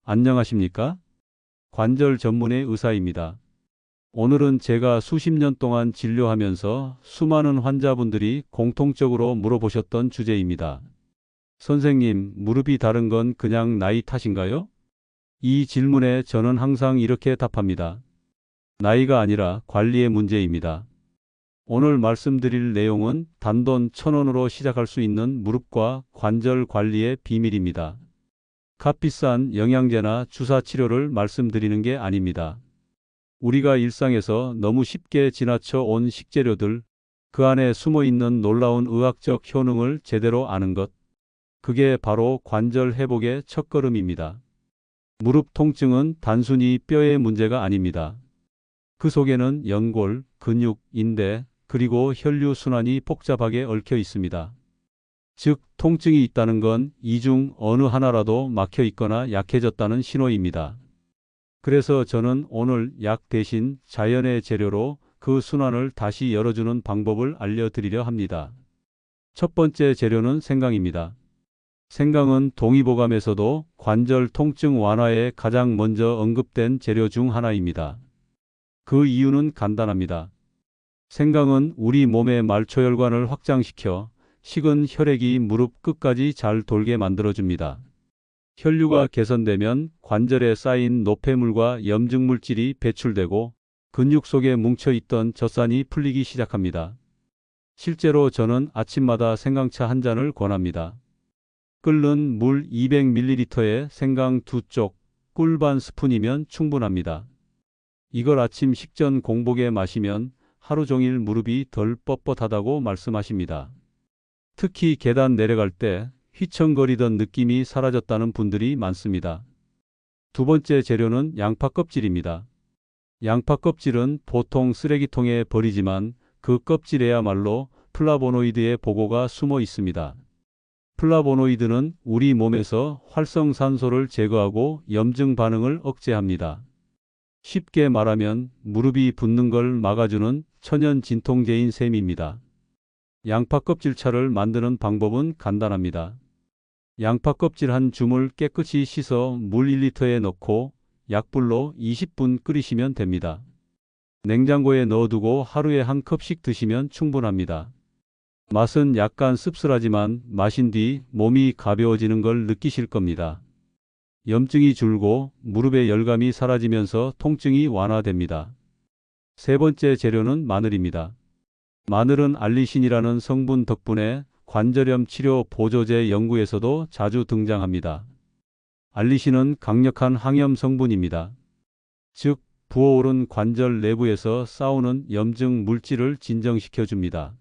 안녕하십니까? 관절 전문의 의사입니다. 오늘은 제가 수십 년 동안 진료하면서 수많은 환자분들이 공통적으로 물어보셨던 주제입니다. 선생님, 무릎이 다른 건 그냥 나이 탓인가요? 이 질문에 저는 항상 이렇게 답합니다. 나이가 아니라 관리의 문제입니다. 오늘 말씀드릴 내용은 단돈 1,000원으로 시작할 수 있는 무릎과 관절 관리의 비밀입니다. 값비싼 영양제나 주사 치료를 말씀드리는 게 아닙니다. 우리가 일상에서 너무 쉽게 지나쳐 온 식재료들, 그 안에 숨어 있는 놀라운 의학적 효능을 제대로 아는 것, 그게 바로 관절 회복의 첫걸음입니다. 무릎 통증은 단순히 뼈의 문제가 아닙니다. 그 속에는 연골, 근육, 인대, 그리고 혈류 순환이 복잡하게 얽혀 있습니다. 즉, 통증이 있다는 건 이 중 어느 하나라도 막혀 있거나 약해졌다는 신호입니다. 그래서 저는 오늘 약 대신 자연의 재료로 그 순환을 다시 열어주는 방법을 알려드리려 합니다. 첫 번째 재료는 생강입니다. 생강은 동의보감에서도 관절 통증 완화에 가장 먼저 언급된 재료 중 하나입니다. 그 이유는 간단합니다. 생강은 우리 몸의 말초혈관을 확장시켜 식은 혈액이 무릎 끝까지 잘 돌게 만들어줍니다. 혈류가 개선되면 관절에 쌓인 노폐물과 염증물질이 배출되고 근육 속에 뭉쳐있던 젖산이 풀리기 시작합니다. 실제로 저는 아침마다 생강차 한 잔을 권합니다. 끓는 물 200ml에 생강 2쪽, 꿀 반 스푼이면 충분합니다. 이걸 아침 식전 공복에 마시면 하루 종일 무릎이 덜 뻣뻣하다고 말씀하십니다. 특히 계단 내려갈 때 휘청거리던 느낌이 사라졌다는 분들이 많습니다. 두 번째 재료는 양파 껍질입니다. 양파 껍질은 보통 쓰레기통에 버리지만 그 껍질에야말로 플라보노이드의 보고가 숨어 있습니다. 플라보노이드는 우리 몸에서 활성산소를 제거하고 염증 반응을 억제합니다. 쉽게 말하면 무릎이 붓는 걸 막아주는 천연 진통제인 셈입니다. 양파 껍질차를 만드는 방법은 간단합니다. 양파 껍질 한 줌을 깨끗이 씻어 물 1리터에 넣고 약불로 20분 끓이시면 됩니다. 냉장고에 넣어두고 하루에 한 컵씩 드시면 충분합니다. 맛은 약간 씁쓸하지만 마신 뒤 몸이 가벼워지는 걸 느끼실 겁니다. 염증이 줄고 무릎의 열감이 사라지면서 통증이 완화됩니다. 세 번째 재료는 마늘입니다. 마늘은 알리신이라는 성분 덕분에 관절염 치료 보조제 연구에서도 자주 등장합니다. 알리신은 강력한 항염 성분입니다. 즉, 부어오른 관절 내부에서 싸우는 염증 물질을 진정시켜 줍니다.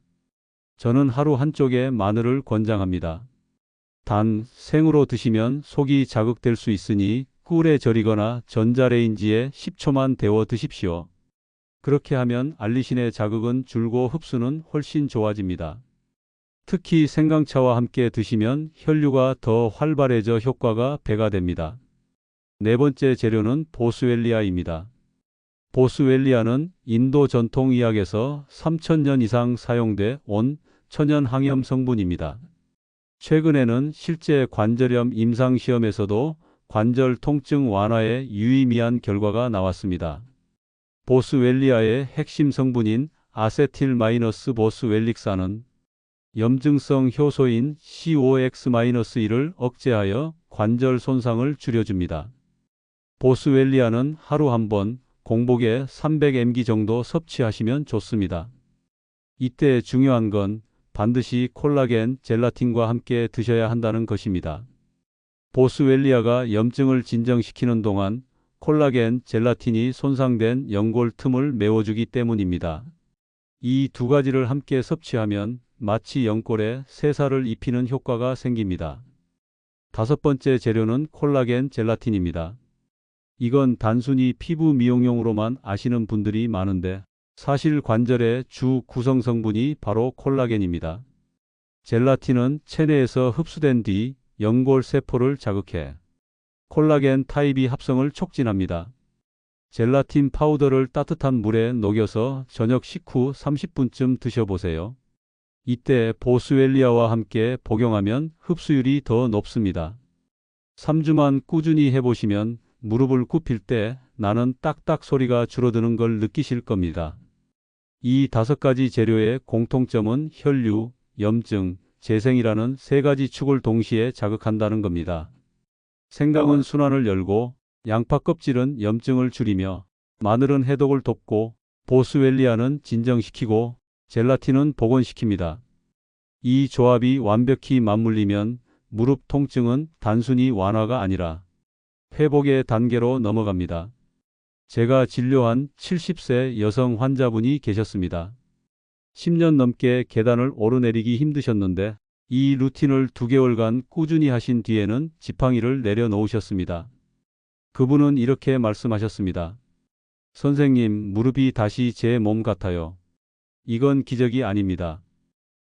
저는 하루 한쪽에 마늘을 권장합니다. 단, 생으로 드시면 속이 자극될 수 있으니 꿀에 절이거나 전자레인지에 10초만 데워 드십시오. 그렇게 하면 알리신의 자극은 줄고 흡수는 훨씬 좋아집니다. 특히 생강차와 함께 드시면 혈류가 더 활발해져 효과가 배가 됩니다. 네 번째 재료는 보스웰리아입니다. 보스웰리아는 인도 전통의학에서 3,000년 이상 사용돼 온 천연 항염 성분입니다. 최근에는 실제 관절염 임상시험에서도 관절 통증 완화에 유의미한 결과가 나왔습니다. 보스웰리아의 핵심 성분인 아세틸-보스웰릭산은 염증성 효소인 COX-1을 억제하여 관절 손상을 줄여줍니다. 보스웰리아는 하루 한 번 공복에 300mg 정도 섭취하시면 좋습니다. 이때 중요한 건 반드시 콜라겐, 젤라틴과 함께 드셔야 한다는 것입니다. 보스웰리아가 염증을 진정시키는 동안 콜라겐, 젤라틴이 손상된 연골 틈을 메워주기 때문입니다. 이 두 가지를 함께 섭취하면 마치 연골에 새살을 입히는 효과가 생깁니다. 다섯 번째 재료는 콜라겐 젤라틴입니다. 이건 단순히 피부 미용용으로만 아시는 분들이 많은데 사실 관절의 주 구성 성분이 바로 콜라겐입니다. 젤라틴은 체내에서 흡수된 뒤 연골 세포를 자극해 콜라겐 타입이 합성을 촉진합니다. 젤라틴 파우더를 따뜻한 물에 녹여서 저녁 식후 30분쯤 드셔보세요. 이때 보스웰리아와 함께 복용하면 흡수율이 더 높습니다. 3주만 꾸준히 해보시면 무릎을 굽힐 때 나는 딱딱 소리가 줄어드는 걸 느끼실 겁니다. 이 5가지 재료의 공통점은 혈류, 염증, 재생이라는 3가지 축을 동시에 자극한다는 겁니다. 생강은 순환을 열고, 양파 껍질은 염증을 줄이며, 마늘은 해독을 돕고, 보스웰리아는 진정시키고, 젤라틴은 복원시킵니다. 이 조합이 완벽히 맞물리면 무릎 통증은 단순히 완화가 아니라 회복의 단계로 넘어갑니다. 제가 진료한 70세 여성 환자분이 계셨습니다. 10년 넘게 계단을 오르내리기 힘드셨는데 이 루틴을 2개월간 꾸준히 하신 뒤에는 지팡이를 내려놓으셨습니다. 그분은 이렇게 말씀하셨습니다. 선생님, 무릎이 다시 제 몸 같아요. 이건 기적이 아닙니다.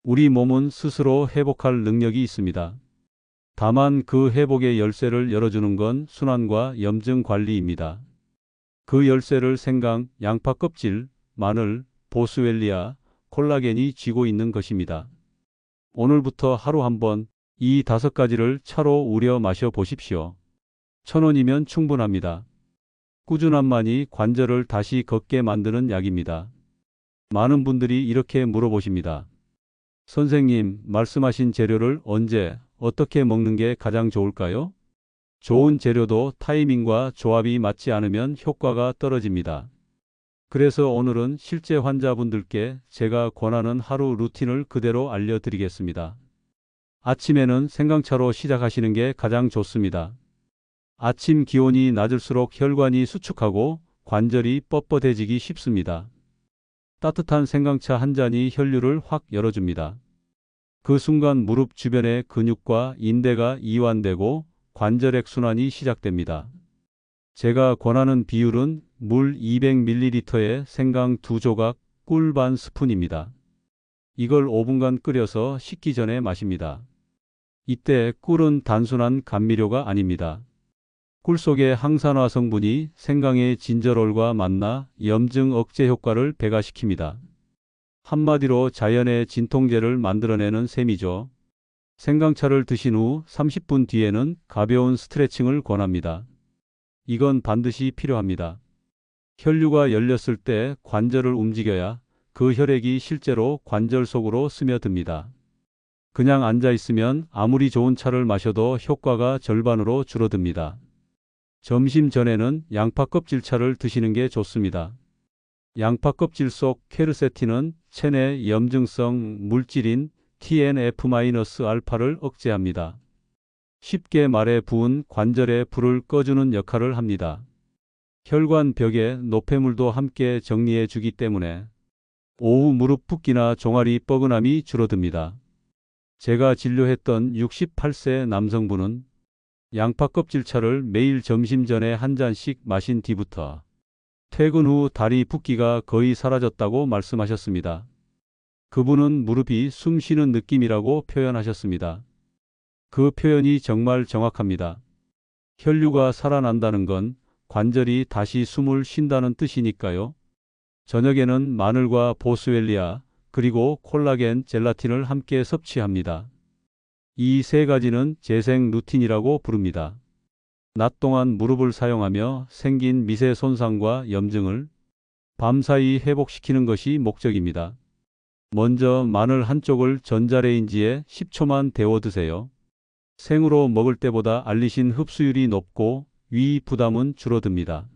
우리 몸은 스스로 회복할 능력이 있습니다. 다만 그 회복의 열쇠를 열어주는 건 순환과 염증 관리입니다. 그 열쇠를 생강, 양파 껍질, 마늘, 보스웰리아, 콜라겐이 쥐고 있는 것입니다. 오늘부터 하루 한번 이 5가지를 차로 우려 마셔 보십시오. 1,000원이면 충분합니다. 꾸준함만이 관절을 다시 걷게 만드는 약입니다. 많은 분들이 이렇게 물어보십니다. 선생님, 말씀하신 재료를 언제, 어떻게 먹는 게 가장 좋을까요? 좋은 재료도 타이밍과 조합이 맞지 않으면 효과가 떨어집니다. 그래서 오늘은 실제 환자분들께 제가 권하는 하루 루틴을 그대로 알려드리겠습니다. 아침에는 생강차로 시작하시는 게 가장 좋습니다. 아침 기온이 낮을수록 혈관이 수축하고 관절이 뻣뻣해지기 쉽습니다. 따뜻한 생강차 한 잔이 혈류를 확 열어줍니다. 그 순간 무릎 주변의 근육과 인대가 이완되고 관절액 순환이 시작됩니다. 제가 권하는 비율은 물 200ml에 생강 2조각, 꿀 반 스푼입니다. 이걸 5분간 끓여서 식기 전에 마십니다. 이때 꿀은 단순한 감미료가 아닙니다. 꿀 속의 항산화 성분이 생강의 진저롤과 만나 염증 억제 효과를 배가시킵니다. 한마디로 자연의 진통제를 만들어내는 셈이죠. 생강차를 드신 후 30분 뒤에는 가벼운 스트레칭을 권합니다. 이건 반드시 필요합니다. 혈류가 열렸을 때 관절을 움직여야 그 혈액이 실제로 관절 속으로 스며듭니다. 그냥 앉아 있으면 아무리 좋은 차를 마셔도 효과가 절반으로 줄어듭니다. 점심 전에는 양파 껍질차를 드시는 게 좋습니다. 양파 껍질 속 퀘르세틴은 체내 염증성 물질인 TNF-알파를 억제합니다. 쉽게 말해 부은 관절의 불을 꺼주는 역할을 합니다. 혈관 벽의 노폐물도 함께 정리해 주기 때문에 오후 무릎 붓기나 종아리 뻐근함이 줄어듭니다. 제가 진료했던 68세 남성분은 양파 껍질차를 매일 점심 전에 한 잔씩 마신 뒤부터 퇴근 후 다리 붓기가 거의 사라졌다고 말씀하셨습니다. 그분은 무릎이 숨 쉬는 느낌이라고 표현하셨습니다. 그 표현이 정말 정확합니다. 혈류가 살아난다는 건 관절이 다시 숨을 쉰다는 뜻이니까요. 저녁에는 마늘과 보스웰리아 그리고 콜라겐 젤라틴을 함께 섭취합니다. 이 3가지는 재생 루틴이라고 부릅니다. 낮 동안 무릎을 사용하며 생긴 미세 손상과 염증을 밤사이 회복시키는 것이 목적입니다. 먼저 마늘 한쪽을 전자레인지에 10초만 데워 드세요. 생으로 먹을 때보다 알리신 흡수율이 높고 위 부담은 줄어듭니다.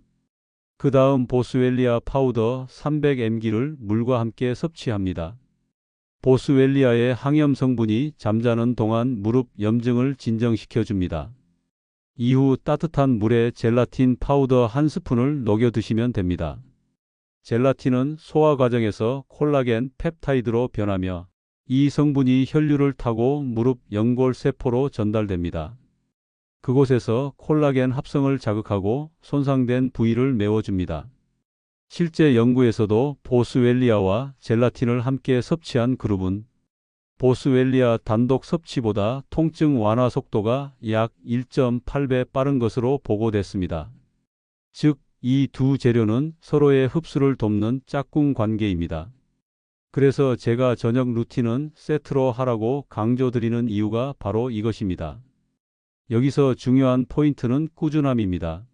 그 다음 보스웰리아 파우더 300mg를 물과 함께 섭취합니다. 보스웰리아의 항염 성분이 잠자는 동안 무릎 염증을 진정시켜 줍니다. 이후 따뜻한 물에 젤라틴 파우더 1스푼을 녹여 드시면 됩니다. 젤라틴은 소화 과정에서 콜라겐 펩타이드로 변하며 이 성분이 혈류를 타고 무릎 연골 세포로 전달됩니다. 그곳에서 콜라겐 합성을 자극하고 손상된 부위를 메워줍니다. 실제 연구에서도 보스웰리아와 젤라틴을 함께 섭취한 그룹은 보스웰리아 단독 섭취보다 통증 완화 속도가 약 1.8배 빠른 것으로 보고됐습니다. 즉, 이 두 재료는 서로의 흡수를 돕는 짝꿍 관계입니다. 그래서 제가 저녁 루틴은 세트로 하라고 강조드리는 이유가 바로 이것입니다. 여기서 중요한 포인트는 꾸준함입니다.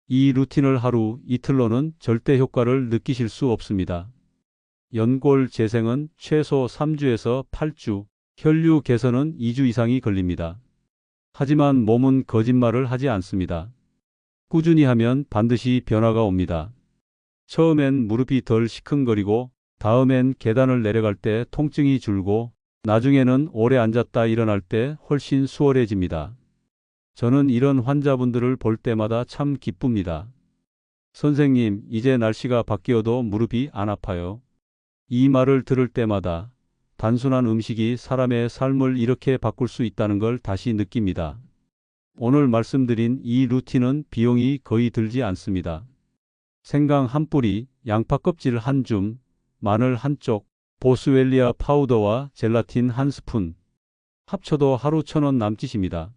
이 루틴을 하루 이틀로는 절대 효과를 느끼실 수 없습니다. 연골 재생은 최소 3주에서 8주, 혈류 개선은 2주 이상이 걸립니다. 하지만 몸은 거짓말을 하지 않습니다. 꾸준히 하면 반드시 변화가 옵니다. 처음엔 무릎이 덜 시큰거리고, 다음엔 계단을 내려갈 때 통증이 줄고, 나중에는 오래 앉았다 일어날 때 훨씬 수월해집니다. 저는 이런 환자분들을 볼 때마다 참 기쁩니다. 선생님, 이제 날씨가 바뀌어도 무릎이 안 아파요. 이 말을 들을 때마다 단순한 음식이 사람의 삶을 이렇게 바꿀 수 있다는 걸 다시 느낍니다. 오늘 말씀드린 이 루틴은 비용이 거의 들지 않습니다. 생강 한 뿌리, 양파 껍질 한 줌, 마늘 한 쪽, 보스웰리아 파우더와 젤라틴 한 스푼. 합쳐도 하루 1,000원 남짓입니다.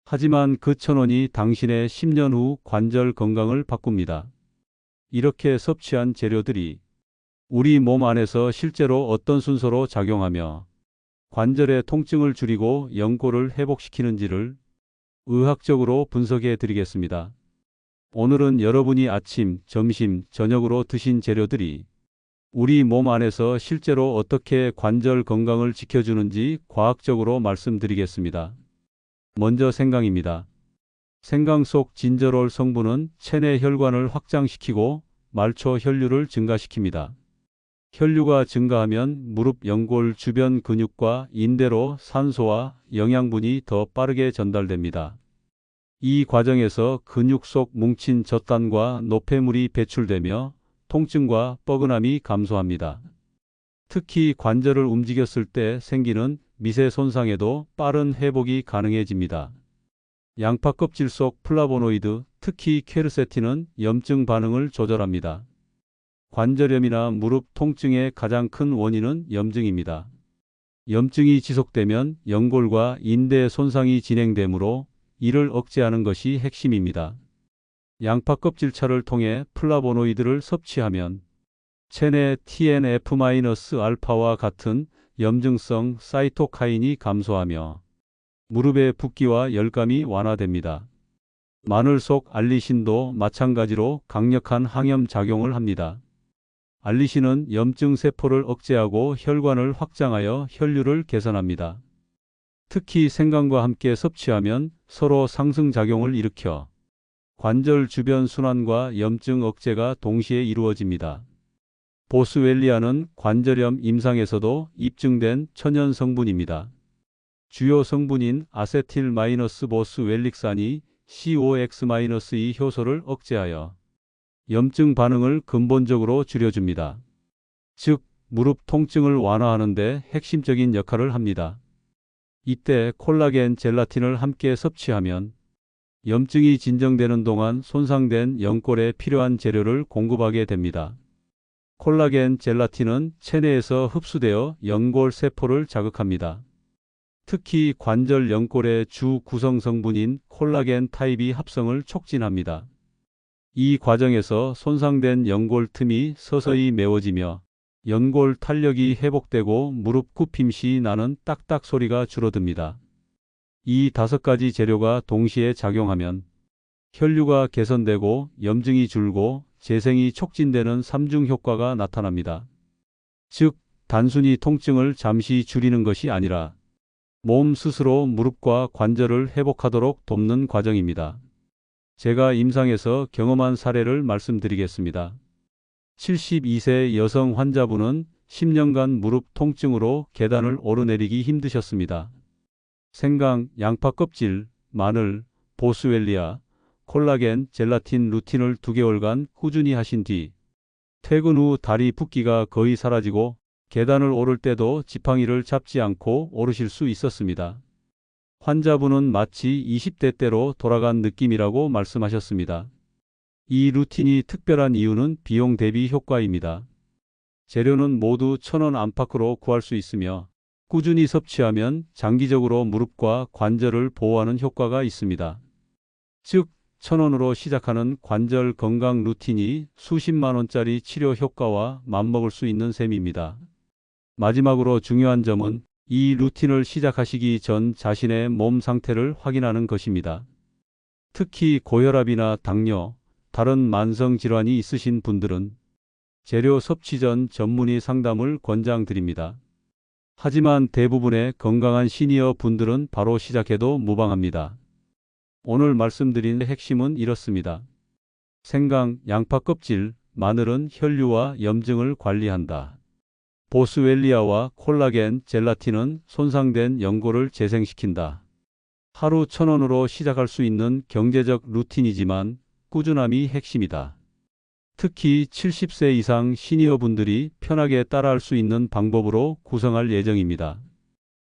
하지만 그 1,000원이 당신의 10년 후 관절 건강을 바꿉니다. 이렇게 섭취한 재료들이 우리 몸 안에서 실제로 어떤 순서로 작용하며 관절의 통증을 줄이고 연골을 회복시키는지를 의학적으로 분석해 드리겠습니다. 오늘은 여러분이 아침, 점심, 저녁으로 드신 재료들이 우리 몸 안에서 실제로 어떻게 관절 건강을 지켜주는지 과학적으로 말씀드리겠습니다. 먼저 생강입니다. 생강 속 진저롤 성분은 체내 혈관을 확장시키고 말초 혈류를 증가시킵니다. 혈류가 증가하면 무릎 연골 주변 근육과 인대로 산소와 영양분이 더 빠르게 전달됩니다. 이 과정에서 근육 속 뭉친 젖단과 노폐물이 배출되며 통증과 뻐근함이 감소합니다. 특히 관절을 움직였을 때 생기는 미세 손상에도 빠른 회복이 가능해집니다. 양파 껍질 속 플라보노이드, 특히 퀘르세틴은 염증 반응을 조절합니다. 관절염이나 무릎 통증의 가장 큰 원인은 염증입니다. 염증이 지속되면 연골과 인대 손상이 진행되므로 이를 억제하는 것이 핵심입니다. 양파 껍질차를 통해 플라보노이드를 섭취하면 체내 TNF-알파와 같은 염증성 사이토카인이 감소하며 무릎의 붓기와 열감이 완화됩니다. 마늘 속 알리신도 마찬가지로 강력한 항염 작용을 합니다. 알리신은 염증 세포를 억제하고 혈관을 확장하여 혈류를 개선합니다. 특히 생강과 함께 섭취하면 서로 상승작용을 일으켜 관절 주변 순환과 염증 억제가 동시에 이루어집니다. 보스웰리아는 관절염 임상에서도 입증된 천연 성분입니다. 주요 성분인 아세틸-보스웰릭산이 COX-2 효소를 억제하여 염증 반응을 근본적으로 줄여줍니다. 즉, 무릎 통증을 완화하는 데 핵심적인 역할을 합니다. 이때 콜라겐 젤라틴을 함께 섭취하면 염증이 진정되는 동안 손상된 연골에 필요한 재료를 공급하게 됩니다. 콜라겐 젤라틴은 체내에서 흡수되어 연골 세포를 자극합니다. 특히 관절 연골의 주 구성 성분인 콜라겐 타입이 합성을 촉진합니다. 이 과정에서 손상된 연골 틈이 서서히 메워지며 연골 탄력이 회복되고 무릎 굽힘 시 나는 딱딱 소리가 줄어듭니다. 이 5가지 재료가 동시에 작용하면 혈류가 개선되고 염증이 줄고 재생이 촉진되는 3중 효과가 나타납니다. 즉, 단순히 통증을 잠시 줄이는 것이 아니라 몸 스스로 무릎과 관절을 회복하도록 돕는 과정입니다. 제가 임상에서 경험한 사례를 말씀드리겠습니다. 72세 여성 환자분은 10년간 무릎 통증으로 계단을 오르내리기 힘드셨습니다. 생강, 양파 껍질, 마늘, 보스웰리아, 콜라겐, 젤라틴 루틴을 2개월간 꾸준히 하신 뒤 퇴근 후 다리 붓기가 거의 사라지고 계단을 오를 때도 지팡이를 잡지 않고 오르실 수 있었습니다. 환자분은 마치 20대 때로 돌아간 느낌이라고 말씀하셨습니다. 이 루틴이 특별한 이유는 비용 대비 효과입니다. 재료는 모두 1,000원 안팎으로 구할 수 있으며 꾸준히 섭취하면 장기적으로 무릎과 관절을 보호하는 효과가 있습니다. 즉, 1,000원으로 시작하는 관절 건강 루틴이 수십만 원짜리 치료 효과와 맞먹을 수 있는 셈입니다. 마지막으로 중요한 점은 이 루틴을 시작하시기 전 자신의 몸 상태를 확인하는 것입니다. 특히 고혈압이나 당뇨, 다른 만성 질환이 있으신 분들은 재료 섭취 전 전문의 상담을 권장드립니다. 하지만 대부분의 건강한 시니어 분들은 바로 시작해도 무방합니다. 오늘 말씀드린 핵심은 이렇습니다. 생강, 양파 껍질, 마늘은 혈류와 염증을 관리한다. 보스웰리아와 콜라겐, 젤라틴은 손상된 연골을 재생시킨다. 하루 1,000원으로 시작할 수 있는 경제적 루틴이지만 꾸준함이 핵심이다. 특히 70세 이상 시니어분들이 편하게 따라할 수 있는 방법으로 구성할 예정입니다.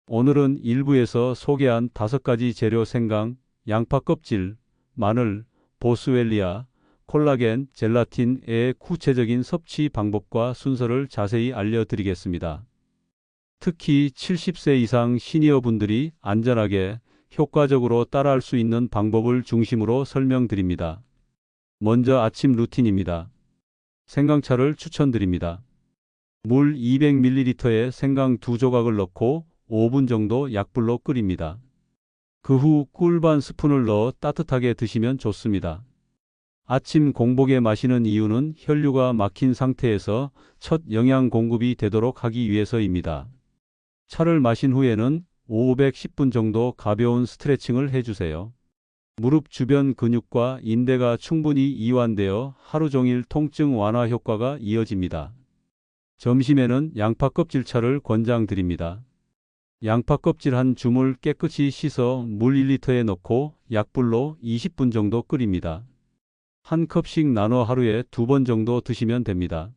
오늘은 일부에서 소개한 5가지 재료 생강, 양파 껍질, 마늘, 보스웰리아, 콜라겐, 젤라틴의 구체적인 섭취 방법과 순서를 자세히 알려드리겠습니다. 특히 70세 이상 시니어분들이 안전하게 효과적으로 따라할 수 있는 방법을 중심으로 설명드립니다. 먼저 아침 루틴입니다. 생강차를 추천드립니다. 물 200ml에 생강 2조각을 넣고 5분 정도 약불로 끓입니다. 그 후 꿀 반 스푼을 넣어 따뜻하게 드시면 좋습니다. 아침 공복에 마시는 이유는 혈류가 막힌 상태에서 첫 영양 공급이 되도록 하기 위해서입니다. 차를 마신 후에는 510분 정도 가벼운 스트레칭을 해주세요. 무릎 주변 근육과 인대가 충분히 이완되어 하루 종일 통증 완화 효과가 이어집니다. 점심에는 양파 껍질차를 권장드립니다. 양파 껍질 한 줌을 깨끗이 씻어 물 1리터에 넣고 약불로 20분 정도 끓입니다. 한 컵씩 나눠 하루에 2번 정도 드시면 됩니다.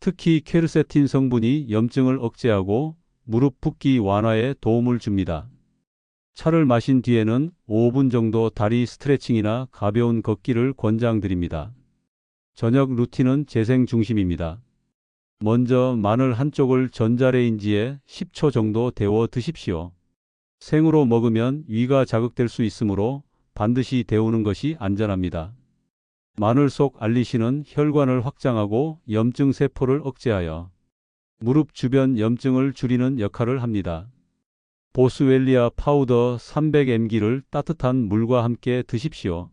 특히 퀘르세틴 성분이 염증을 억제하고 무릎 붓기 완화에 도움을 줍니다. 차를 마신 뒤에는 5분 정도 다리 스트레칭이나 가벼운 걷기를 권장드립니다. 저녁 루틴은 재생 중심입니다. 먼저 마늘 한쪽을 전자레인지에 10초 정도 데워 드십시오. 생으로 먹으면 위가 자극될 수 있으므로 반드시 데우는 것이 안전합니다. 마늘 속 알리신은 혈관을 확장하고 염증 세포를 억제하여 무릎 주변 염증을 줄이는 역할을 합니다. 보스웰리아 파우더 300mg를 따뜻한 물과 함께 드십시오.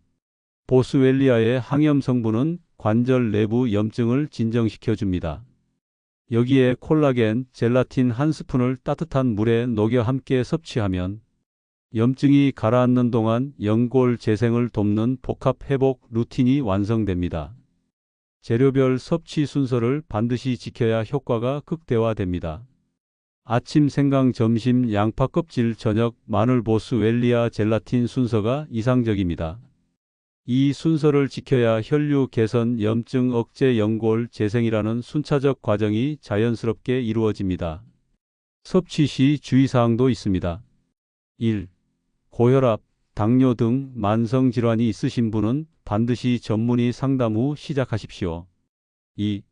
보스웰리아의 항염 성분은 관절 내부 염증을 진정시켜 줍니다. 여기에 콜라겐, 젤라틴 한 스푼을 따뜻한 물에 녹여 함께 섭취하면 염증이 가라앉는 동안 연골 재생을 돕는 복합 회복 루틴이 완성됩니다. 재료별 섭취 순서를 반드시 지켜야 효과가 극대화됩니다. 아침 생강, 점심 양파 껍질, 저녁 마늘, 보스웰리아, 젤라틴 순서가 이상적입니다. 이 순서를 지켜야 혈류 개선, 염증 억제, 연골 재생이라는 순차적 과정이 자연스럽게 이루어집니다. 섭취 시 주의사항도 있습니다. 1. 고혈압, 당뇨 등 만성 질환이 있으신 분은 반드시 전문의 상담 후 시작하십시오. 2.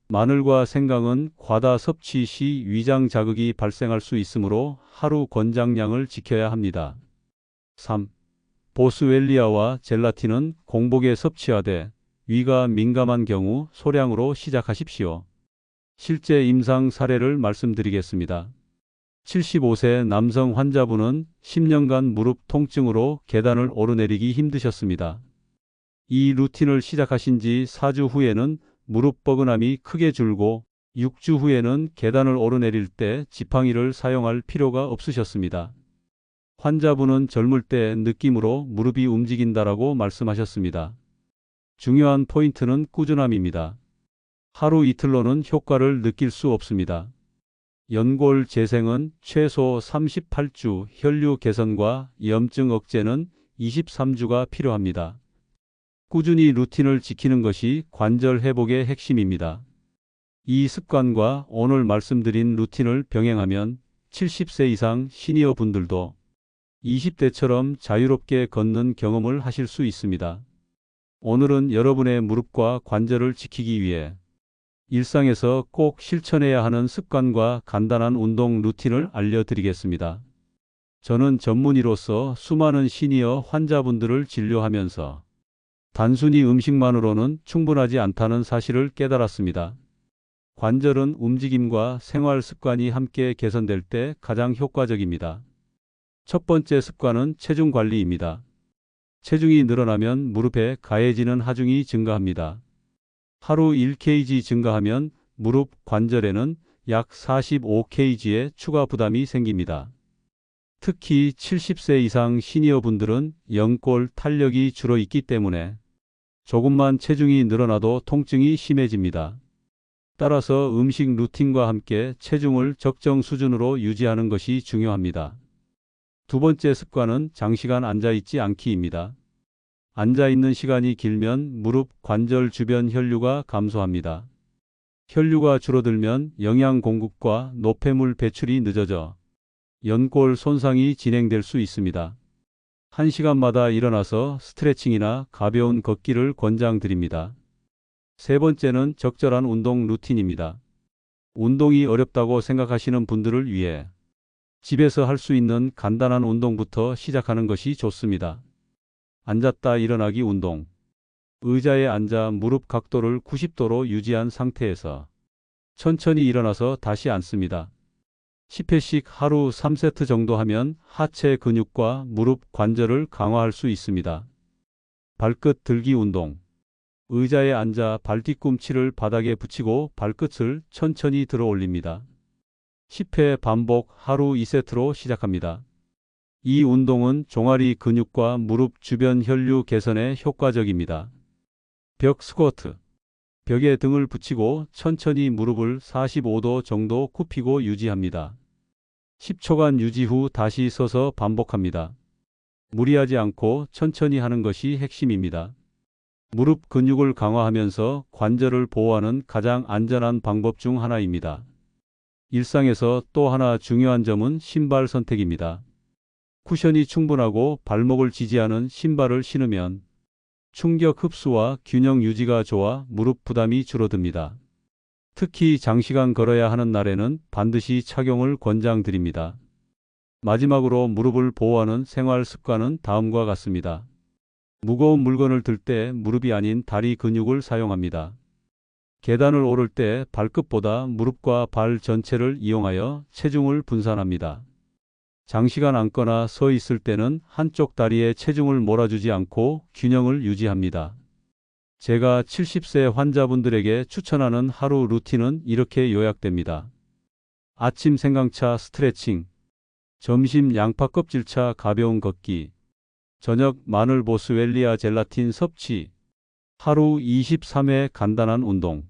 마늘과 생강은 과다 섭취 시 위장 자극이 발생할 수 있으므로 하루 권장량을 지켜야 합니다. 3. 보스웰리아와 젤라틴은 공복에 섭취하되 위가 민감한 경우 소량으로 시작하십시오. 실제 임상 사례를 말씀드리겠습니다. 75세 남성 환자분은 10년간 무릎 통증으로 계단을 오르내리기 힘드셨습니다. 이 루틴을 시작하신 지 4주 후에는 무릎 뻐근함이 크게 줄고 6주 후에는 계단을 오르내릴 때 지팡이를 사용할 필요가 없으셨습니다. 환자분은 젊을 때 느낌으로 무릎이 움직인다라고 말씀하셨습니다. 중요한 포인트는 꾸준함입니다. 하루 이틀로는 효과를 느낄 수 없습니다. 연골 재생은 최소 38주, 혈류 개선과 염증 억제는 23주가 필요합니다. 꾸준히 루틴을 지키는 것이 관절 회복의 핵심입니다. 이 습관과 오늘 말씀드린 루틴을 병행하면 70세 이상 시니어 분들도 20대처럼 자유롭게 걷는 경험을 하실 수 있습니다. 오늘은 여러분의 무릎과 관절을 지키기 위해 일상에서 꼭 실천해야 하는 습관과 간단한 운동 루틴을 알려드리겠습니다. 저는 전문의로서 수많은 시니어 환자분들을 진료하면서 단순히 음식만으로는 충분하지 않다는 사실을 깨달았습니다. 관절은 움직임과 생활 습관이 함께 개선될 때 가장 효과적입니다. 첫 번째 습관은 체중 관리입니다. 체중이 늘어나면 무릎에 가해지는 하중이 증가합니다. 하루 1kg 증가하면 무릎 관절에는 약 45kg의 추가 부담이 생깁니다. 특히 70세 이상 시니어 분들은 연골 탄력이 줄어 있기 때문에 조금만 체중이 늘어나도 통증이 심해집니다. 따라서 음식 루틴과 함께 체중을 적정 수준으로 유지하는 것이 중요합니다. 두 번째 습관은 장시간 앉아있지 않기입니다. 앉아있는 시간이 길면 무릎 관절 주변 혈류가 감소합니다. 혈류가 줄어들면 영양 공급과 노폐물 배출이 늦어져 연골 손상이 진행될 수 있습니다. 1시간마다 일어나서 스트레칭이나 가벼운 걷기를 권장드립니다. 세 번째는 적절한 운동 루틴입니다. 운동이 어렵다고 생각하시는 분들을 위해 집에서 할 수 있는 간단한 운동부터 시작하는 것이 좋습니다. 앉았다 일어나기 운동. 의자에 앉아 무릎 각도를 90도로 유지한 상태에서 천천히 일어나서 다시 앉습니다. 10회씩 하루 3세트 정도 하면 하체 근육과 무릎 관절을 강화할 수 있습니다. 발끝 들기 운동. 의자에 앉아 발뒤꿈치를 바닥에 붙이고 발끝을 천천히 들어 올립니다. 10회 반복 하루 2세트로 시작합니다. 이 운동은 종아리 근육과 무릎 주변 혈류 개선에 효과적입니다. 벽 스쿼트. 벽에 등을 붙이고 천천히 무릎을 45도 정도 굽히고 유지합니다. 10초간 유지 후 다시 서서 반복합니다. 무리하지 않고 천천히 하는 것이 핵심입니다. 무릎 근육을 강화하면서 관절을 보호하는 가장 안전한 방법 중 하나입니다. 일상에서 또 하나 중요한 점은 신발 선택입니다. 쿠션이 충분하고 발목을 지지하는 신발을 신으면 충격 흡수와 균형 유지가 좋아 무릎 부담이 줄어듭니다. 특히 장시간 걸어야 하는 날에는 반드시 착용을 권장드립니다. 마지막으로 무릎을 보호하는 생활 습관은 다음과 같습니다. 무거운 물건을 들 때 무릎이 아닌 다리 근육을 사용합니다. 계단을 오를 때 발끝보다 무릎과 발 전체를 이용하여 체중을 분산합니다. 장시간 앉거나 서 있을 때는 한쪽 다리에 체중을 몰아주지 않고 균형을 유지합니다. 제가 70세 환자분들에게 추천하는 하루 루틴은 이렇게 요약됩니다. 아침 생강차 스트레칭, 점심 양파 껍질차 가벼운 걷기, 저녁 마늘 보스웰리아 젤라틴 섭취, 하루 23회 간단한 운동,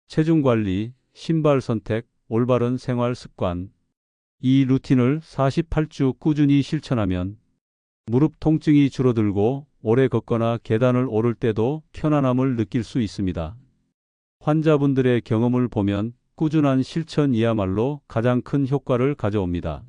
체중 관리, 신발 선택, 올바른 생활 습관. 이 루틴을 48주 꾸준히 실천하면 무릎 통증이 줄어들고 오래 걷거나 계단을 오를 때도 편안함을 느낄 수 있습니다. 환자분들의 경험을 보면 꾸준한 실천이야말로 가장 큰 효과를 가져옵니다.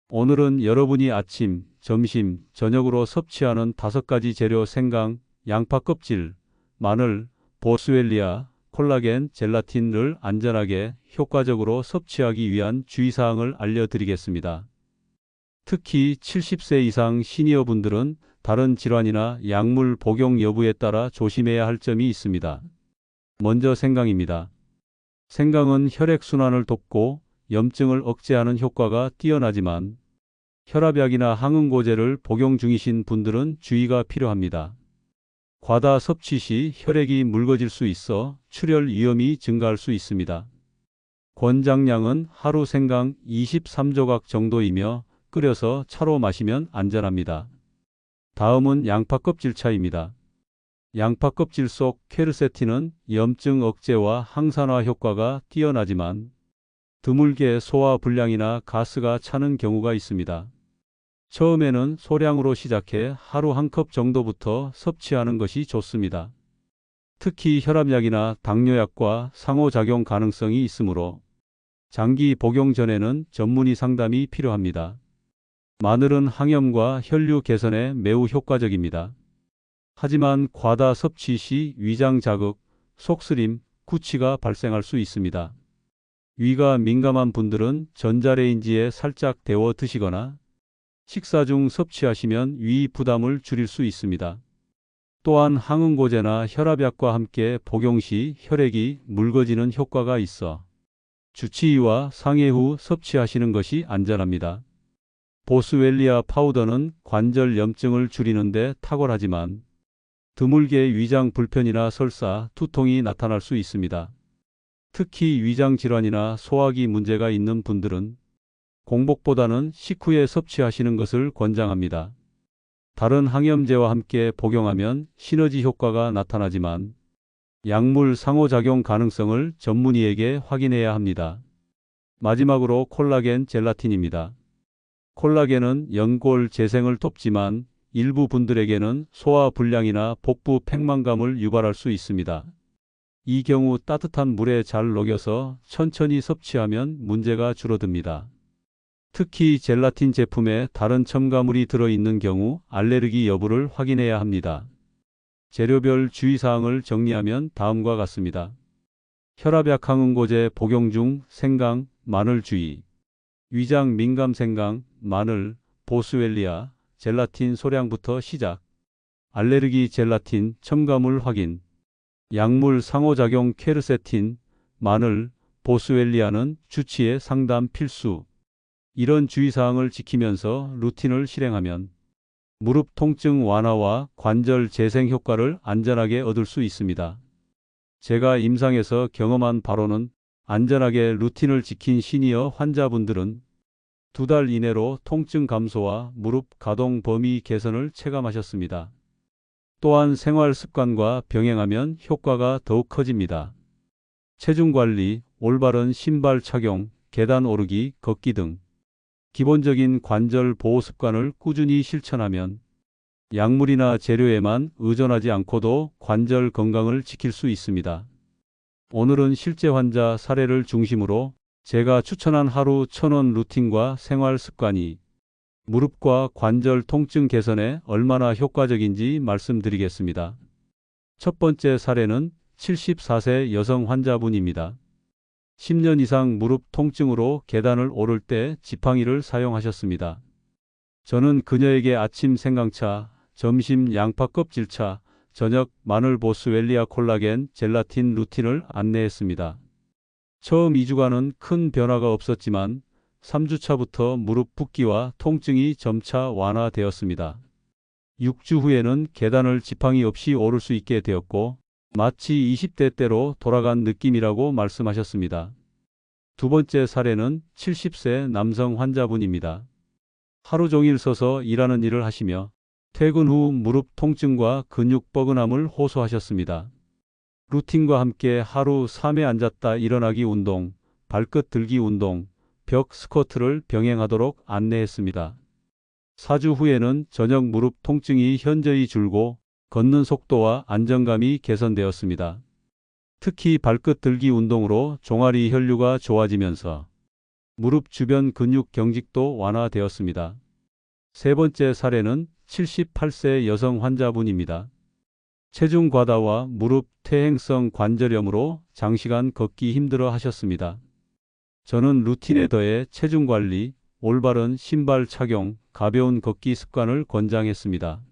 오늘은 여러분이 아침, 점심, 저녁으로 섭취하는 5가지 재료 생강, 양파 껍질, 마늘, 보스웰리아, 콜라겐, 젤라틴을 안전하게 효과적으로 섭취하기 위한 주의사항을 알려드리겠습니다. 특히 70세 이상 시니어분들은 다른 질환이나 약물 복용 여부에 따라 조심해야 할 점이 있습니다. 먼저 생강입니다. 생강은 혈액순환을 돕고 염증을 억제하는 효과가 뛰어나지만 혈압약이나 항응고제를 복용 중이신 분들은 주의가 필요합니다. 과다 섭취 시 혈액이 묽어질 수 있어 출혈 위험이 증가할 수 있습니다. 권장량은 하루 생강 23조각 정도이며 끓여서 차로 마시면 안전합니다. 다음은 양파 껍질차입니다. 양파 껍질 속 퀘르세틴은 염증 억제와 항산화 효과가 뛰어나지만 드물게 소화 불량이나 가스가 차는 경우가 있습니다. 처음에는 소량으로 시작해 하루 1컵 정도부터 섭취하는 것이 좋습니다. 특히 혈압약이나 당뇨약과 상호작용 가능성이 있으므로 장기 복용 전에는 전문의 상담이 필요합니다. 마늘은 항염과 혈류 개선에 매우 효과적입니다. 하지만 과다 섭취 시 위장 자극, 속쓰림, 구취가 발생할 수 있습니다. 위가 민감한 분들은 전자레인지에 살짝 데워 드시거나 식사 중 섭취하시면 위 부담을 줄일 수 있습니다. 또한 항응고제나 혈압약과 함께 복용 시 혈액이 묽어지는 효과가 있어 주치의와 상의 후 섭취하시는 것이 안전합니다. 보스웰리아 파우더는 관절 염증을 줄이는 데 탁월하지만 드물게 위장 불편이나 설사, 두통이 나타날 수 있습니다. 특히 위장 질환이나 소화기 문제가 있는 분들은 공복보다는 식후에 섭취하시는 것을 권장합니다. 다른 항염제와 함께 복용하면 시너지 효과가 나타나지만 약물 상호작용 가능성을 전문의에게 확인해야 합니다. 마지막으로 콜라겐 젤라틴입니다. 콜라겐은 연골 재생을 돕지만 일부 분들에게는 소화 불량이나 복부 팽만감을 유발할 수 있습니다. 이 경우 따뜻한 물에 잘 녹여서 천천히 섭취하면 문제가 줄어듭니다. 특히 젤라틴 제품에 다른 첨가물이 들어있는 경우 알레르기 여부를 확인해야 합니다. 재료별 주의사항을 정리하면 다음과 같습니다. 혈압약 항응고제 복용 중 생강, 마늘 주의. 위장 민감 생강, 마늘, 보스웰리아, 젤라틴 소량부터 시작. 알레르기 젤라틴 첨가물 확인. 약물 상호작용 퀘르세틴, 마늘, 보스웰리아는 주치의 상담 필수. 이런 주의사항을 지키면서 루틴을 실행하면 무릎 통증 완화와 관절 재생 효과를 안전하게 얻을 수 있습니다. 제가 임상에서 경험한 바로는 안전하게 루틴을 지킨 시니어 환자분들은 2달 이내로 통증 감소와 무릎 가동 범위 개선을 체감하셨습니다. 또한 생활 습관과 병행하면 효과가 더욱 커집니다. 체중 관리, 올바른 신발 착용, 계단 오르기, 걷기 등 기본적인 관절 보호 습관을 꾸준히 실천하면 약물이나 재료에만 의존하지 않고도 관절 건강을 지킬 수 있습니다. 오늘은 실제 환자 사례를 중심으로 제가 추천한 하루 1000원 루틴과 생활 습관이 무릎과 관절 통증 개선에 얼마나 효과적인지 말씀드리겠습니다. 첫 번째 사례는 74세 여성 환자분입니다. 10년 이상 무릎 통증으로 계단을 오를 때 지팡이를 사용하셨습니다. 저는 그녀에게 아침 생강차, 점심 양파 껍질차, 저녁 마늘 보스웰리아 콜라겐 젤라틴 루틴을 안내했습니다. 처음 2주간은 큰 변화가 없었지만 3주차부터 무릎 붓기와 통증이 점차 완화되었습니다. 6주 후에는 계단을 지팡이 없이 오를 수 있게 되었고 마치 20대 때로 돌아간 느낌이라고 말씀하셨습니다. 두 번째 사례는 70세 남성 환자분입니다. 하루 종일 서서 일하는 일을 하시며 퇴근 후 무릎 통증과 근육 뻐근함을 호소하셨습니다. 루틴과 함께 하루 3회 앉았다 일어나기 운동, 발끝 들기 운동, 벽 스쿼트를 병행하도록 안내했습니다. 4주 후에는 저녁 무릎 통증이 현저히 줄고 걷는 속도와 안정감이 개선되었습니다. 특히 발끝 들기 운동으로 종아리 혈류가 좋아지면서 무릎 주변 근육 경직도 완화되었습니다. 세 번째 사례는 78세 여성 환자분입니다. 체중 과다와 무릎 퇴행성 관절염으로 장시간 걷기 힘들어 하셨습니다. 저는 루틴에 더해 체중 관리, 올바른 신발 착용, 가벼운 걷기 습관을 권장했습니다.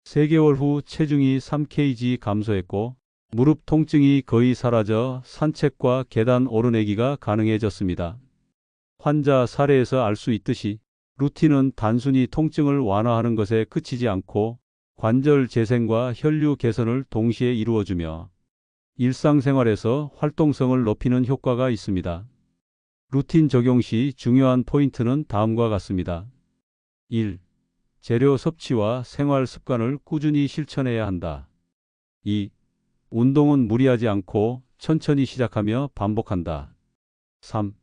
3개월 후 체중이 3kg 감소했고 무릎 통증이 거의 사라져 산책과 계단 오르내기가 가능해졌습니다. 환자 사례에서 알 수 있듯이 루틴은 단순히 통증을 완화하는 것에 그치지 않고 관절 재생과 혈류 개선을 동시에 이루어주며 일상생활에서 활동성을 높이는 효과가 있습니다. 루틴 적용 시 중요한 포인트는 다음과 같습니다. 1. 재료 섭취와 생활 습관을 꾸준히 실천해야 한다. 2. 운동은 무리하지 않고 천천히 시작하며 반복한다. 3.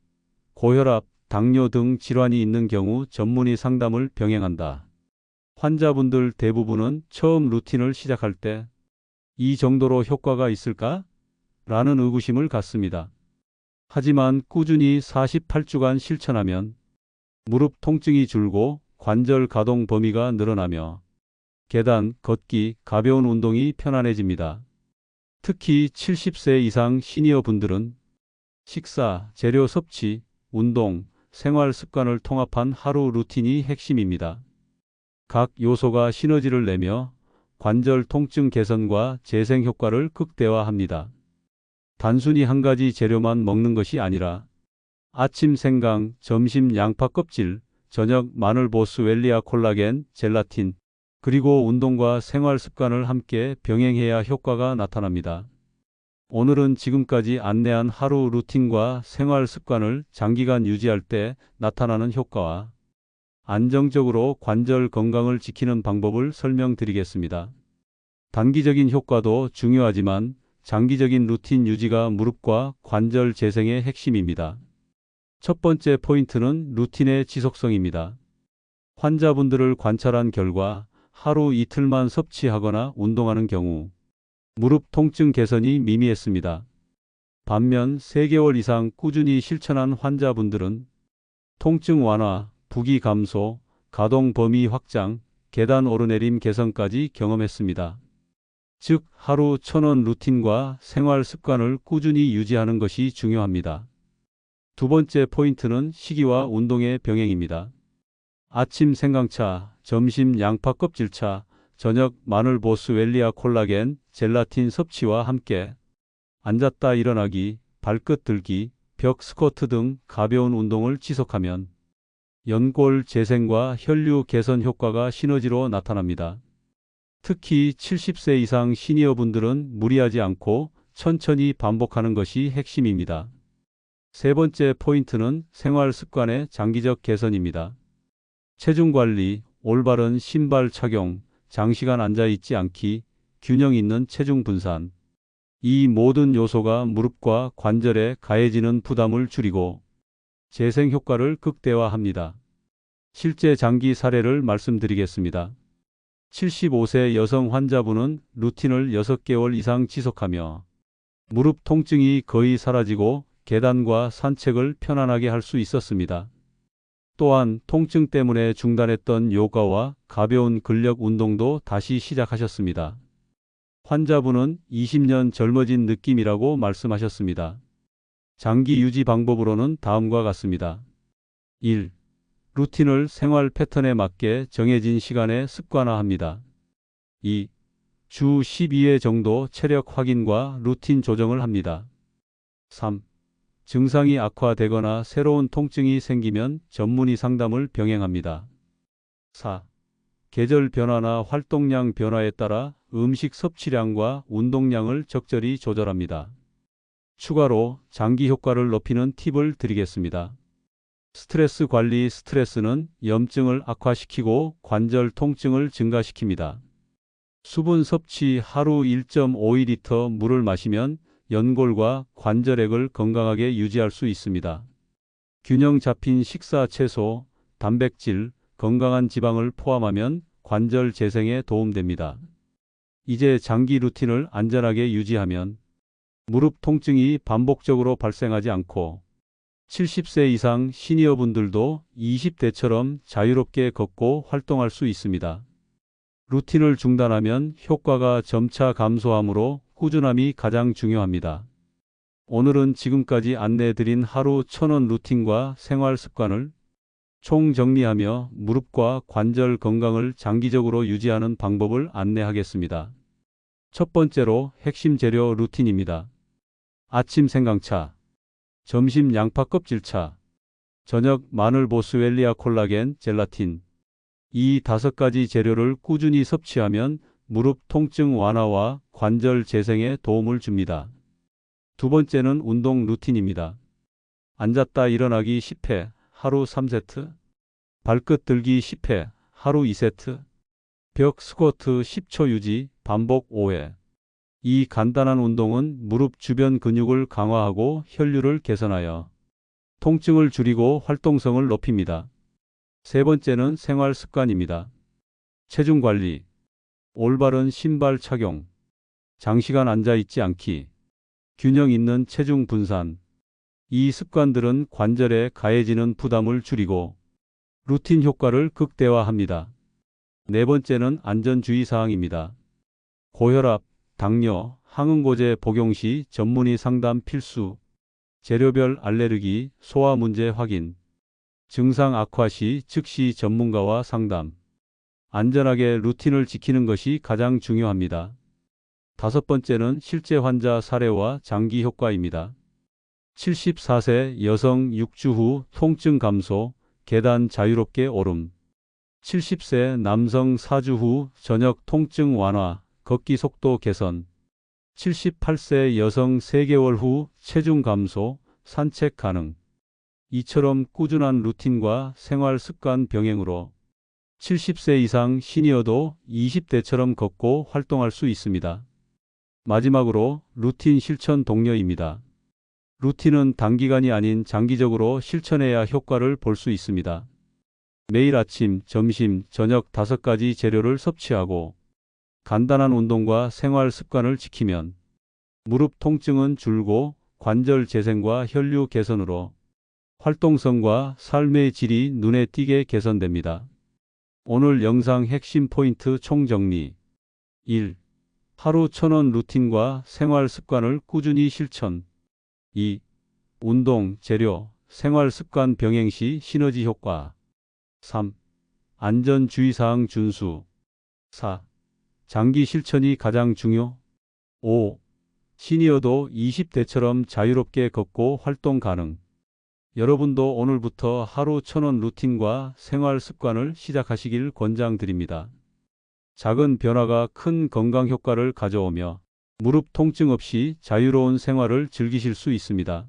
고혈압, 당뇨 등 질환이 있는 경우 전문의 상담을 병행한다. 환자분들 대부분은 처음 루틴을 시작할 때 이 정도로 효과가 있을까? 라는 의구심을 갖습니다. 하지만 꾸준히 48주간 실천하면 무릎 통증이 줄고 관절 가동 범위가 늘어나며 계단, 걷기, 가벼운 운동이 편안해집니다. 특히 70세 이상 시니어 분들은 식사, 재료 섭취, 운동, 생활 습관을 통합한 하루 루틴이 핵심입니다. 각 요소가 시너지를 내며 관절 통증 개선과 재생 효과를 극대화합니다. 단순히 한 가지 재료만 먹는 것이 아니라 아침 생강, 점심 양파 껍질, 저녁 마늘 보스웰리아 콜라겐, 젤라틴, 그리고 운동과 생활 습관을 함께 병행해야 효과가 나타납니다. 오늘은 지금까지 안내한 하루 루틴과 생활 습관을 장기간 유지할 때 나타나는 효과와 안정적으로 관절 건강을 지키는 방법을 설명드리겠습니다. 단기적인 효과도 중요하지만 장기적인 루틴 유지가 무릎과 관절 재생의 핵심입니다. 첫 번째 포인트는 루틴의 지속성입니다. 환자분들을 관찰한 결과 하루 이틀만 섭취하거나 운동하는 경우 무릎 통증 개선이 미미했습니다. 반면 3개월 이상 꾸준히 실천한 환자분들은 통증 완화, 부기 감소, 가동 범위 확장, 계단 오르내림 개선까지 경험했습니다. 즉, 하루 1000원 루틴과 생활 습관을 꾸준히 유지하는 것이 중요합니다. 두 번째 포인트는 식이와 운동의 병행입니다. 아침 생강차, 점심 양파 껍질차, 저녁 마늘 보스웰리아 콜라겐, 젤라틴 섭취와 함께 앉았다 일어나기, 발끝 들기, 벽 스쿼트 등 가벼운 운동을 지속하면 연골 재생과 혈류 개선 효과가 시너지로 나타납니다. 특히 70세 이상 시니어분들은 무리하지 않고 천천히 반복하는 것이 핵심입니다. 세 번째 포인트는 생활 습관의 장기적 개선입니다. 체중 관리, 올바른 신발 착용, 장시간 앉아 있지 않기, 균형 있는 체중 분산. 이 모든 요소가 무릎과 관절에 가해지는 부담을 줄이고 재생 효과를 극대화합니다. 실제 장기 사례를 말씀드리겠습니다. 75세 여성 환자분은 루틴을 6개월 이상 지속하며 무릎 통증이 거의 사라지고 계단과 산책을 편안하게 할 수 있었습니다. 또한 통증 때문에 중단했던 요가와 가벼운 근력 운동도 다시 시작하셨습니다. 환자분은 20년 젊어진 느낌이라고 말씀하셨습니다. 장기 유지 방법으로는 다음과 같습니다. 1. 루틴을 생활 패턴에 맞게 정해진 시간에 습관화합니다. 2. 주 12회 정도 체력 확인과 루틴 조정을 합니다. 3. 증상이 악화되거나 새로운 통증이 생기면 전문의 상담을 병행합니다. 4. 계절 변화나 활동량 변화에 따라 음식 섭취량과 운동량을 적절히 조절합니다. 추가로 장기 효과를 높이는 팁을 드리겠습니다. 스트레스 관리. 스트레스는 염증을 악화시키고 관절 통증을 증가시킵니다. 수분 섭취. 하루 1.5리터 물을 마시면 연골과 관절액을 건강하게 유지할 수 있습니다. 균형 잡힌 식사. 채소, 단백질, 건강한 지방을 포함하면 관절 재생에 도움됩니다. 이제 장기 루틴을 안전하게 유지하면 무릎 통증이 반복적으로 발생하지 않고 70세 이상 시니어분들도 20대처럼 자유롭게 걷고 활동할 수 있습니다. 루틴을 중단하면 효과가 점차 감소하므로 꾸준함이 가장 중요합니다. 오늘은 지금까지 안내해드린 하루 1000원 루틴과 생활 습관을 총정리하며 무릎과 관절 건강을 장기적으로 유지하는 방법을 안내하겠습니다. 첫 번째로 핵심 재료 루틴입니다. 아침 생강차, 점심 양파 껍질차, 저녁 마늘 보스웰리아 콜라겐, 젤라틴. 이 5가지 재료를 꾸준히 섭취하면 무릎 통증 완화와 관절 재생에 도움을 줍니다. 두 번째는 운동 루틴입니다. 앉았다 일어나기 10회, 하루 3세트, 발끝 들기 10회, 하루 2세트, 벽 스쿼트 10초 유지, 반복 5회. 이 간단한 운동은 무릎 주변 근육을 강화하고 혈류를 개선하여 통증을 줄이고 활동성을 높입니다. 세 번째는 생활 습관입니다. 체중 관리, 올바른 신발 착용, 장시간 앉아 있지 않기, 균형 있는 체중 분산. 이 습관들은 관절에 가해지는 부담을 줄이고 루틴 효과를 극대화합니다. 네 번째는 안전주의 사항입니다. 고혈압, 당뇨, 항응고제 복용 시 전문의 상담 필수, 재료별 알레르기, 소화 문제 확인, 증상 악화 시 즉시 전문가와 상담. 안전하게 루틴을 지키는 것이 가장 중요합니다. 다섯 번째는 실제 환자 사례와 장기 효과입니다. 74세 여성 6주 후 통증 감소, 계단 자유롭게 오름. 70세 남성 4주 후 저녁 통증 완화, 걷기 속도 개선. 78세 여성 3개월 후 체중 감소, 산책 가능. 이처럼 꾸준한 루틴과 생활 습관 병행으로 70세 이상 시니어도 20대처럼 걷고 활동할 수 있습니다. 마지막으로 루틴 실천 독려입니다. 루틴은 단기간이 아닌 장기적으로 실천해야 효과를 볼 수 있습니다. 매일 아침, 점심, 저녁 5가지 재료를 섭취하고 간단한 운동과 생활 습관을 지키면 무릎 통증은 줄고 관절 재생과 혈류 개선으로 활동성과 삶의 질이 눈에 띄게 개선됩니다. 오늘 영상 핵심 포인트 총정리. 1. 하루 1000원 루틴과 생활 습관을 꾸준히 실천. 2. 운동, 재료, 생활 습관 병행 시 시너지 효과. 3. 안전 주의사항 준수. 4. 장기 실천이 가장 중요. 5. 시니어도 20대처럼 자유롭게 걷고 활동 가능. 여러분도 오늘부터 하루 1000원 루틴과 생활 습관을 시작하시길 권장드립니다. 작은 변화가 큰 건강 효과를 가져오며 무릎 통증 없이 자유로운 생활을 즐기실 수 있습니다.